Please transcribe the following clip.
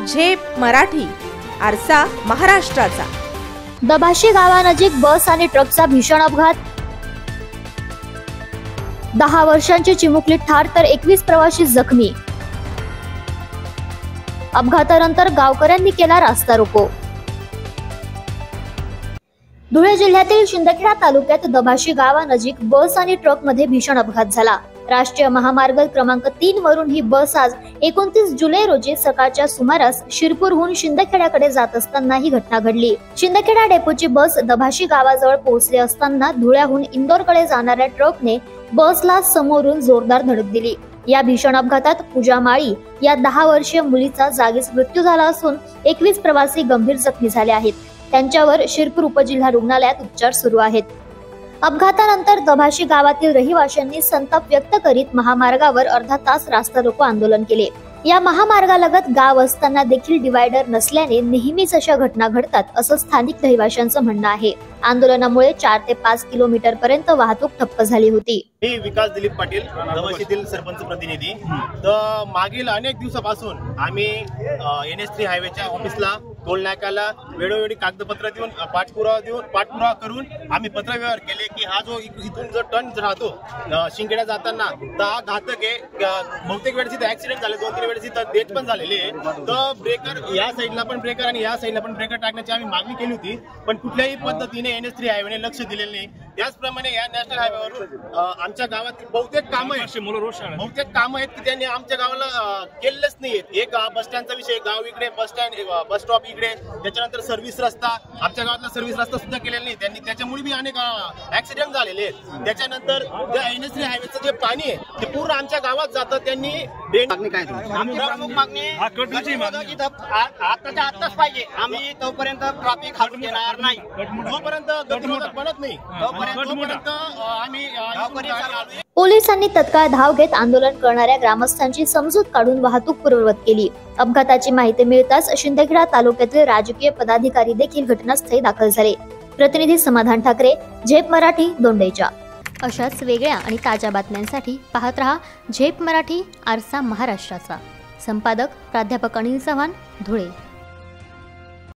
झेप मराठी, आरसा महाराष्ट्राचा। दभाशी गावानजीक बस आणि ट्रकचा भीषण अपघात। 10 वर्षांची चिमुकली ठार तर 21 प्रवासी जखमी। अपघातानंतर गावकऱ्यांनी केला रास्ता रोको। धुळे जिल्ह्यातील शिंदखेडा तालुक्यात दभाशी गावानजीक बस आणि ट्रकमध्ये भीषण अपघात झाला। राष्ट्रीय महामार्ग क्रमांक 3 वरून ही बस आज 29 जुलै रोजी सकाळच्या सुमारास शिरपूरहून शिंदखेड्याकडे जात असताना ही घटना घडली। शिंदखेडा डेपोची बस दभाशी गावाजवळ पोहोचली असताना धुळ्याहून इंदोरकडे जाणाऱ्या ट्रकने बसला समोरून जोरदार धडक दिली। या भीषण अपघातात पूजा माळी या 10 वर्षीय मुलीचा जागीच मृत्यू झाला असून 21 प्रवासी गंभीर जखमी झाले आहेत। त्यांच्यावर शिरपूर उपजिल्हा रुग्णालयात उपचार सुरू आहेत। अपघातानंतर दभाशी गावातील रहिवाशांनी संताप व्यक्त करीत महामार्गावर अर्धा तास रास्ता रोको आंदोलन केले। या महामार्गालगत गाव असताना देखील डिवायडर नसल्याने नेहमीच अशा घटना घडतात असं स्थानिक रहिवाशांचं म्हणणं आहे। आंदोलनामुळे 4 ते 5 किलोमीटर पर्यंत वाहतूक ठप्प झाली होती। मी विकास दिलीप पाटील, दभाशीतील सरपंच प्रतिनिधी। तर मागील अनेक दिवसापासून आम्ही NH3 हायवेच्या ऑफिसला टोल नाक्याला वेळोवेळी कागदपत्र देऊन पाठपुरावा करून आम्ही पत्रव्यवहार केले की हा जो इथून जो टर्न राहतो शिंदखेडा जाताना तर हा घातक आहे। बहुतेक वेळेस इथे ऍक्सिडेंट झाले, 2-3 वेळेस इथं डेथ पण झालेली आहे। तर ब्रेकर या साईडला पण ब्रेकर आणि या साईडला पण ब्रेकर टाकण्याची आम्ही मागणी केली होती, पण कुठल्याही पद्धतीने NH3 हायवेने लक्ष दिलेले नाही। त्याचप्रमाणे या नॅशनल हायवेवरून आमच्या गावात बहुतेक कामं आहेत की त्यांनी आमच्या गावाला केलेच नाहीत। एक बस स्टँडचा विषय, गाव इकडे बस स्टॉप इकडे, त्याच्यानंतर सर्व्हिस रस्ता, आमच्या गावातला सर्व्हिस रस्ता सुद्धा केलेला नाही त्यांनी, त्याच्यामुळे बी अनेक ऍक्सिडेंट झालेले आहेत। त्याच्यानंतर NH3 हायवेचं जे पाणी आहे ते पूर्ण आमच्या गावात जातं। त्यांनी आताच पाहिजे, आम्ही तोपर्यंत ट्रॅफिक हालून देणार नाही, जोपर्यंत गतिरोधक बनत नाही तोपर्यंत आम्ही। पोलिसांनी तत्काळ धाव घेत आंदोलन करणाऱ्या ग्रामस्थांची समजूत काढून वाहतूक पूर्ववत केली। अपघाताची माहिती मिळताच शिंदखेडा तालुक्यातील राजकीय पदाधिकारी देखील घटनास्थळी दाखल झाले। प्रतिनिधी समाधान ठाकरे, झेप मराठी, दोंडेच्या। अशाच वेगळ्या आणि ताज्या बातम्यांसाठी पाहत रहा झेप मराठी, आरसा महाराष्ट्राचा। संपादक प्राध्यापक अनिल चव्हाण, धुळे।